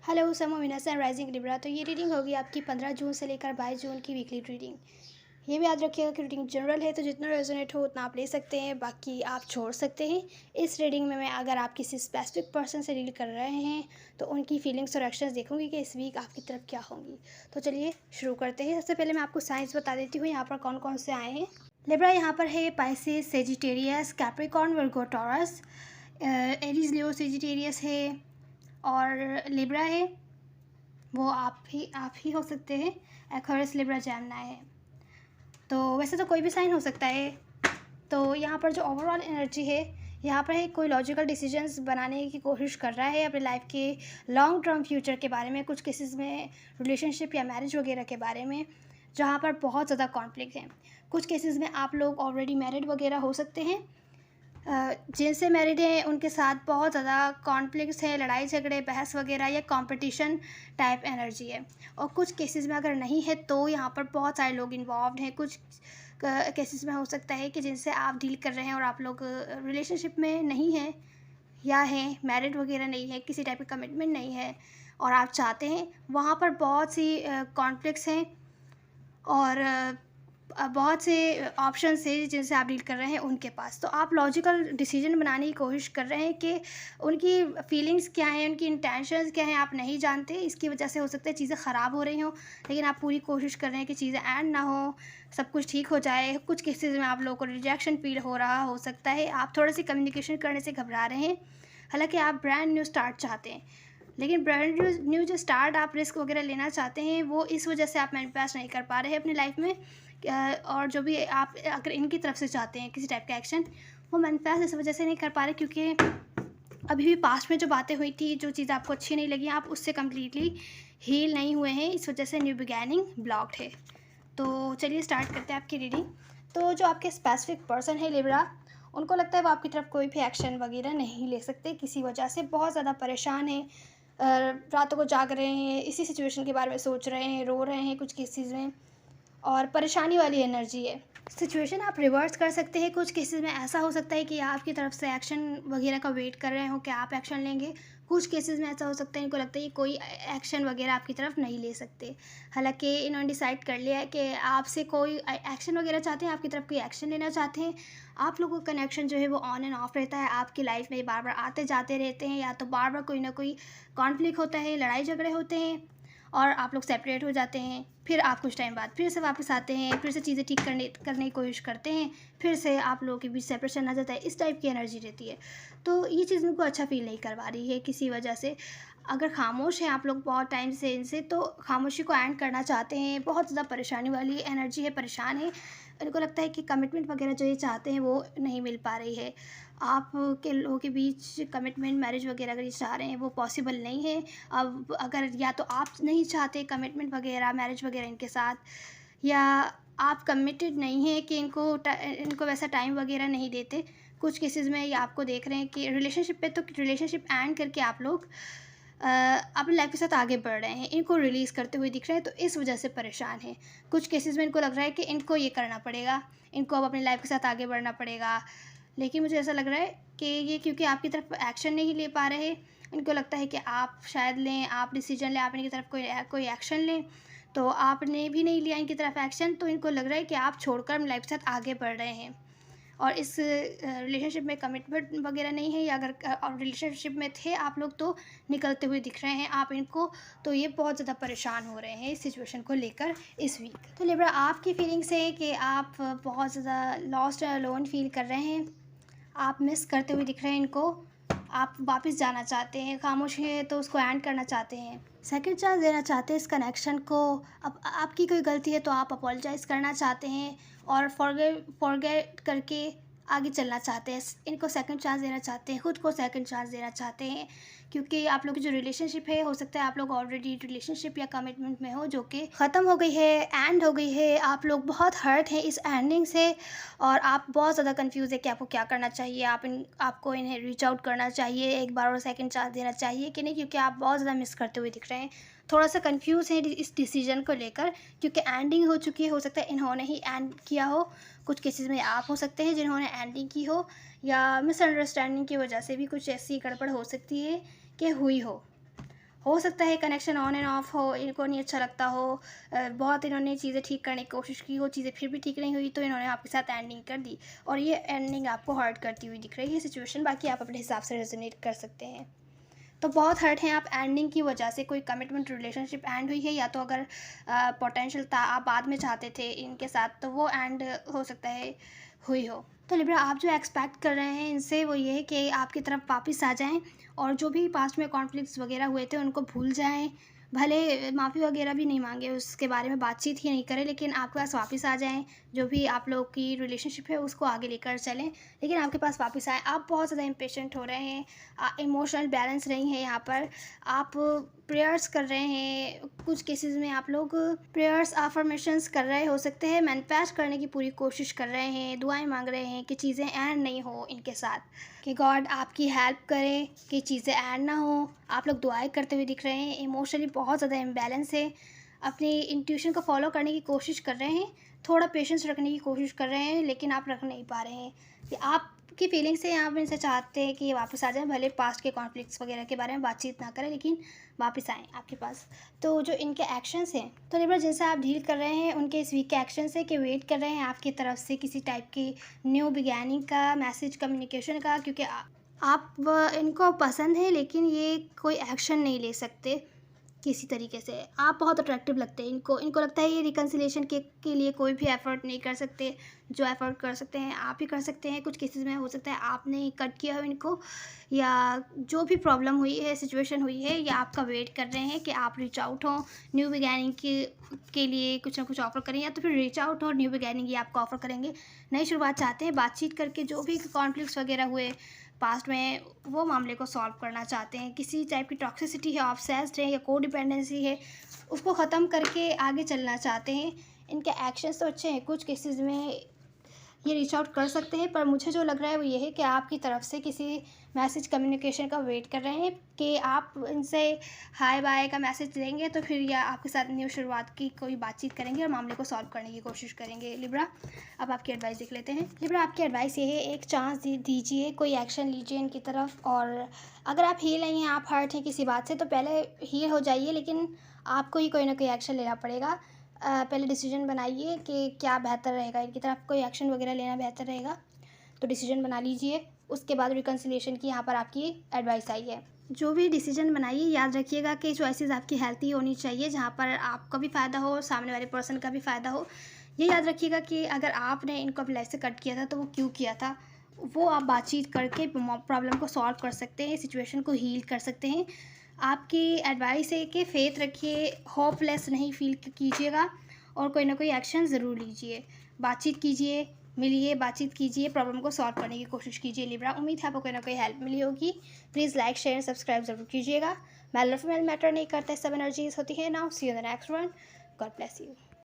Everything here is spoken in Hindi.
हेलो समोमिना सन राइजिंग लिब्रा। तो ये रीडिंग होगी आपकी 15 जून से लेकर 22 जून की वीकली रीडिंग। ये भी याद रखिएगा कि रीडिंग जनरल है, तो जितना रेजोनेट हो उतना आप ले सकते हैं, बाकी आप छोड़ सकते हैं। इस रीडिंग में मैं अगर आप किसी स्पेसिफिक पर्सन से डील कर रहे हैं तो उनकी फीलिंग्स और एक्शंस देखूंगी कि इस वीक आपकी तरफ क्या होंगी। तो चलिए शुरू करते हैं। सबसे पहले मैं आपको साइंस बता देती हूँ यहाँ पर कौन कौन से आए हैं। लिब्रा यहाँ पर है पाइसेस, सेजिटेरियस, कैप्रिकॉर्न, वर्गो, टॉरस, एरीज, लियो, सेजिटेरियस है और लिब्रा है, वो आप ही हो सकते हैं। एक्वेरियस, लिब्रा, जेमिनी है। तो वैसे तो कोई भी साइन हो सकता है। तो यहाँ पर जो ओवरऑल एनर्जी है, यहाँ पर है कोई लॉजिकल डिसीजंस बनाने की कोशिश कर रहा है अपने लाइफ के लॉन्ग टर्म फ्यूचर के बारे में, कुछ केसेस में रिलेशनशिप या मैरिज वगैरह के बारे में, जहाँ पर बहुत ज़्यादा कॉन्फ्लिक्ट है। कुछ केसेस में आप लोग ऑलरेडी मैरिड वगैरह हो सकते हैं। जिनसे मैरिड हैं उनके साथ बहुत ज़्यादा कॉन्फ्लिक्ट्स है, लड़ाई झगड़े, बहस वगैरह या कंपटीशन टाइप एनर्जी है। और कुछ केसेस में अगर नहीं है तो यहाँ पर बहुत सारे लोग इन्वॉल्व हैं। कुछ केसेस में हो सकता है कि जिनसे आप डील कर रहे हैं और आप लोग रिलेशनशिप में नहीं हैं या हैं, मैरिड वगैरह नहीं है, किसी टाइप का कमिटमेंट नहीं है और आप चाहते हैं। वहाँ पर बहुत सी कॉन्फ्लिक्ट्स हैं और बहुत से ऑप्शंस है जिनसे आप डील कर रहे हैं उनके पास। तो आप लॉजिकल डिसीजन बनाने की कोशिश कर रहे हैं कि उनकी फीलिंग्स क्या हैं, उनकी इंटेंशंस क्या हैं, आप नहीं जानते। इसकी वजह से हो सकता है चीज़ें ख़राब हो रही हों, लेकिन आप पूरी कोशिश कर रहे हैं कि चीज़ें एंड ना हो, सब कुछ ठीक हो जाए। कुछ केसेस में आप लोगों को रिजेक्शन फील हो रहा हो सकता है, आप थोड़ी सी कम्युनिकेशन करने से घबरा रहे हैं। हालाँकि आप ब्रांड न्यू स्टार्ट चाहते हैं, लेकिन ब्रांड न्यू जो स्टार्ट आप रिस्क वगैरह लेना चाहते हैं वो इस वजह से आप मैनिफेस्ट नहीं कर पा रहे हैं अपनी लाइफ में। और जो भी आप अगर इनकी तरफ से चाहते हैं किसी टाइप का एक्शन, वो मैनिफेस्ट इस वजह से नहीं कर पा रहे क्योंकि अभी भी पास्ट में जो बातें हुई थी, जो चीज़ें आपको अच्छी नहीं लगी, आप उससे कम्प्लीटली हील नहीं हुए हैं। इस वजह से न्यू बिगैनिंग ब्लॉक्ड है। तो चलिए स्टार्ट करते हैं आपकी रीडिंग। तो जो आपके स्पेसिफिक पर्सन है लिब्रा, उनको लगता है वो आपकी तरफ कोई भी एक्शन वगैरह नहीं ले सकते, किसी वजह से बहुत ज़्यादा परेशान है। रातों को जाग रहे हैं, इसी सिचुएशन के बारे में सोच रहे हैं, रो रहे हैं कुछ केसेस में, और परेशानी वाली एनर्जी है। सिचुएशन आप रिवर्स कर सकते हैं। कुछ केसेस में ऐसा हो सकता है कि आपकी तरफ से एक्शन वगैरह का वेट कर रहे हो कि आप एक्शन लेंगे। कुछ केसेस में ऐसा हो सकता है इनको लगता है कि कोई एक्शन वगैरह आपकी तरफ नहीं ले सकते। हालांकि इन्होंने डिसाइड कर लिया है कि आपसे कोई एक्शन वगैरह चाहते हैं, आपकी तरफ कोई एक्शन लेना चाहते हैं। आप लोगों का कनेक्शन जो है वो ऑन एंड ऑफ रहता है, आपकी लाइफ में बार बार आते जाते रहते हैं, या तो बार बार कोई ना कोई कॉन्फ्लिक्ट होता है, लड़ाई झगड़े होते हैं और आप लोग सेपरेट हो जाते हैं। फिर आप कुछ टाइम बाद फिर से वापस आते हैं, फिर से चीज़ें ठीक करने की कोशिश करते हैं, फिर से आप लोगों के बीच सेपरेशन आ जाता है। इस टाइप की एनर्जी रहती है। तो ये चीज़ उनको अच्छा फील नहीं करवा रही है किसी वजह से। अगर खामोश हैं आप लोग बहुत टाइम से इनसे, तो खामोशी को एंड करना चाहते हैं। बहुत ज़्यादा परेशानी वाली एनर्जी है, परेशान है। इनको लगता है कि कमिटमेंट वगैरह जो ये चाहते हैं वो नहीं मिल पा रही है। आप के लोगों के बीच कमिटमेंट, मैरिज वगैरह अगर ये चाह रहे हैं वो पॉसिबल नहीं है। अब अगर या तो आप नहीं चाहते कमिटमेंट वगैरह, मैरिज वगैरह इनके साथ, या आप कमिटेड नहीं हैं कि इनको वैसा टाइम वगैरह नहीं देते। कुछ केसेस में ये आपको देख रहे हैं कि रिलेशनशिप पे, तो रिलेशनशिप एंड करके आप लोग अपनी लाइफ के साथ आगे बढ़ रहे हैं, इनको रिलीज़ करते हुए दिख रहे हैं, तो इस वजह से परेशान हैं। कुछ केसेस में इनको लग रहा है कि इनको ये करना पड़ेगा, इनको अब अपनी लाइफ के साथ आगे बढ़ना पड़ेगा। लेकिन मुझे ऐसा लग रहा है कि ये क्योंकि आपकी तरफ एक्शन नहीं ले पा रहे, इनको लगता है कि आप शायद लें, आप डिसीजन लें, आप इनकी तरफ कोई एक्शन लें। तो आपने भी नहीं लिया इनकी तरफ एक्शन, तो इनको लग रहा है कि आप छोड़कर अपनी लाइफ के साथ आगे बढ़ रहे हैं और इस रिलेशनशिप में कमिटमेंट वगैरह नहीं है, या अगर और रिलेशनशिप में थे आप लोग तो निकलते हुए दिख रहे हैं आप इनको। तो ये बहुत ज़्यादा परेशान हो रहे हैं इस सिचुएशन को लेकर इस वीक। तो लिब्रा, आपकी फीलिंग्स है कि आप बहुत ज़्यादा लॉस्ट और अलोन फील कर रहे हैं, आप मिस करते हुए दिख रहे हैं इनको, आप वापस जाना चाहते हैं, खामोश है तो उसको एंड करना चाहते हैं, सेकंड चांस देना चाहते हैं इस कनेक्शन को। अब आपकी कोई गलती है तो आप अपोलोजाइज़ करना चाहते हैं और फॉरगेट करके आगे चलना चाहते हैं। इनको सेकंड चांस देना चाहते हैं, खुद को सेकंड चांस देना चाहते हैं, क्योंकि आप लोग की जो रिलेशनशिप है, हो सकता है आप लोग ऑलरेडी रिलेशनशिप या कमिटमेंट में हो जो कि ख़त्म हो गई है, एंड हो गई है। आप लोग बहुत हर्ट हैं इस एंडिंग से और आप बहुत ज़्यादा कंफ्यूज है कि आपको क्या करना चाहिए। आपको इन्हें रीच आउट करना चाहिए एक बार और सेकंड चांस देना चाहिए कि नहीं, क्योंकि आप बहुत ज़्यादा मिस करते हुए दिख रहे हैं। थोड़ा सा कंफ्यूज है इस डिसीजन को लेकर, क्योंकि एंडिंग हो चुकी है। हो सकता है इन्होंने ही एंड किया हो, कुछ केसेस में आप हो सकते हैं जिन्होंने एंडिंग की हो, या मिसअंडरस्टैंडिंग की वजह से भी कुछ ऐसी गड़बड़ हो सकती है कि हुई हो। हो सकता है कनेक्शन ऑन एंड ऑफ हो, इनको नहीं अच्छा लगता हो, बहुत इन्होंने चीज़ें ठीक करने की कोशिश की हो, चीज़ें फिर भी ठीक नहीं हुई, तो इन्होंने आपके साथ एंडिंग कर दी और ये एंडिंग आपको हर्ट करती हुई दिख रही है सिचुएशन। बाकी आप अपने हिसाब से रेजोनेट कर सकते हैं। तो बहुत हर्ट हैं आप एंडिंग की वजह से, कोई कमिटमेंट रिलेशनशिप एंड हुई है, या तो अगर पोटेंशियल था आप बाद में चाहते थे इनके साथ, तो वो एंड हो सकता है हुई हो। तो लिब्रा, आप जो एक्सपेक्ट कर रहे हैं इनसे वो ये है कि आपकी तरफ वापस आ जाएं और जो भी पास्ट में कॉन्फ्लिक्ट्स वगैरह हुए थे उनको भूल जाएं, भले माफ़ी वगैरह भी नहीं मांगे, उसके बारे में बातचीत ही नहीं करें, लेकिन आपके पास वापस आ जाएं। जो भी आप लोग की रिलेशनशिप है उसको आगे लेकर चलें, लेकिन आपके पास वापस आएँ। आप बहुत ज़्यादा इम्पेशेंट हो रहे हैं, इमोशनल बैलेंस नहीं है यहाँ पर। आप प्रेयर्स कर रहे हैं, कुछ केसेस में आप लोग प्रेयर्स अफर्मेशंस कर रहे हो सकते हैं, मैनिफेस्ट करने की पूरी कोशिश कर रहे हैं, दुआएं मांग रहे हैं कि चीज़ें एंड नहीं हो इनके साथ, कि गॉड आपकी हेल्प करे कि चीज़ें एंड ना हो। आप लोग दुआएं करते हुए दिख रहे हैं, इमोशनली बहुत ज़्यादा इम्बैलेंस है, अपनी इंट्यूशन को फॉलो करने की कोशिश कर रहे हैं, थोड़ा पेशेंस रखने की कोशिश कर रहे हैं, लेकिन आप रख नहीं पा रहे हैं। कि आपकी फीलिंग्स हैं, आप इनसे चाहते हैं कि ये वापस आ जाएँ, भले पास्ट के कॉन्फ्लिक्ट्स वगैरह के बारे में बातचीत ना करें, लेकिन वापस आएँ आपके पास। तो जो इनके एक्शंस हैं, तो लिब्रा जिनसे आप डील कर रहे हैं उनके इस वीक के एक्शंस है कि वेट कर रहे हैं आपकी तरफ से किसी टाइप की न्यू बिगैनिंग का, मैसेज कम्युनिकेशन का, क्योंकि आप इनको पसंद है, लेकिन ये कोई एक्शन नहीं ले सकते किसी तरीके से। आप बहुत अट्रैक्टिव लगते हैं इनको, इनको लगता है ये रिकन्सिलिएशन के लिए कोई भी एफ़र्ट नहीं कर सकते, जो एफ़र्ट कर सकते हैं आप ही कर सकते हैं। कुछ केसेस में हो सकता है आपने कट किया हो इनको, या जो भी प्रॉब्लम हुई है, सिचुएशन हुई है, या आपका वेट कर रहे हैं कि आप रीच आउट हो न्यू बिगैनिंग के लिए, कुछ ना कुछ ऑफ़र करें, या तो फिर रीच आउट और न्यू बिगैनिंग ये आपको ऑफ़र करेंगे। नई शुरुआत चाहते हैं, बातचीत करके जो भी कॉन्फ्लिक्ट्स वगैरह हुए पास्ट में वो मामले को सॉल्व करना चाहते हैं। किसी टाइप की टॉक्सिसिटी है, ऑब्सेस्ड है या कोडिपेंडेंसी है, उसको ख़त्म करके आगे चलना चाहते हैं। इनके एक्शंस तो अच्छे हैं, कुछ केसेस में ये रीच आउट कर सकते हैं, पर मुझे जो लग रहा है वो ये है कि आपकी तरफ से किसी मैसेज कम्युनिकेशन का वेट कर रहे हैं कि आप इनसे हाय बाय का मैसेज देंगे तो फिर या आपके साथ न्यू शुरुआत की कोई बातचीत करेंगे और मामले को सॉल्व करने की कोशिश करेंगे। लिब्रा, अब आपकी एडवाइस देख लेते हैं। लिब्रा, आपकी एडवाइस ये है, एक चांस दीजिए, कोई एक्शन लीजिए इनकी तरफ, और अगर आप हील नहीं हैं, आप हर्ट हैं किसी बात से, तो पहले हील हो जाइए, लेकिन आपको ही कोई ना कोई एक्शन लेना पड़ेगा। पहले डिसीजन बनाइए कि क्या बेहतर रहेगा, इनकी तरफ कोई एक्शन वगैरह लेना बेहतर रहेगा, तो डिसीजन बना लीजिए। उसके बाद रिकन्सिलिएशन की यहाँ पर आपकी एडवाइस आई है। जो भी डिसीजन बनाइए, याद रखिएगा कि चॉइसेस आपकी हेल्थी होनी चाहिए, जहाँ पर आपका भी फ़ायदा हो, सामने वाले पर्सन का भी फ़ायदा हो। ये याद रखिएगा कि अगर आपने इनको अपनी लाइफ से कट किया था तो वो क्यों किया था, वो आप बातचीत करके प्रॉब्लम को सॉल्व कर सकते हैं, सिचुएशन को हील कर सकते हैं। आपकी एडवाइस है कि फ़ेथ रखिए, होपलेस नहीं फील कीजिएगा, और कोई ना कोई एक्शन ज़रूर लीजिए। बातचीत कीजिए, मिलिए, बातचीत कीजिए, प्रॉब्लम को सॉल्व करने की कोशिश कीजिए। लिब्रा, उम्मीद है आपको कोई ना कोई हेल्प मिली होगी। प्लीज़ लाइक, शेयर, सब्सक्राइब ज़रूर कीजिएगा। मेल और फीमेल मैटर नहीं करता, सब एनर्जीज होती है। Now see you in the next one. God bless you.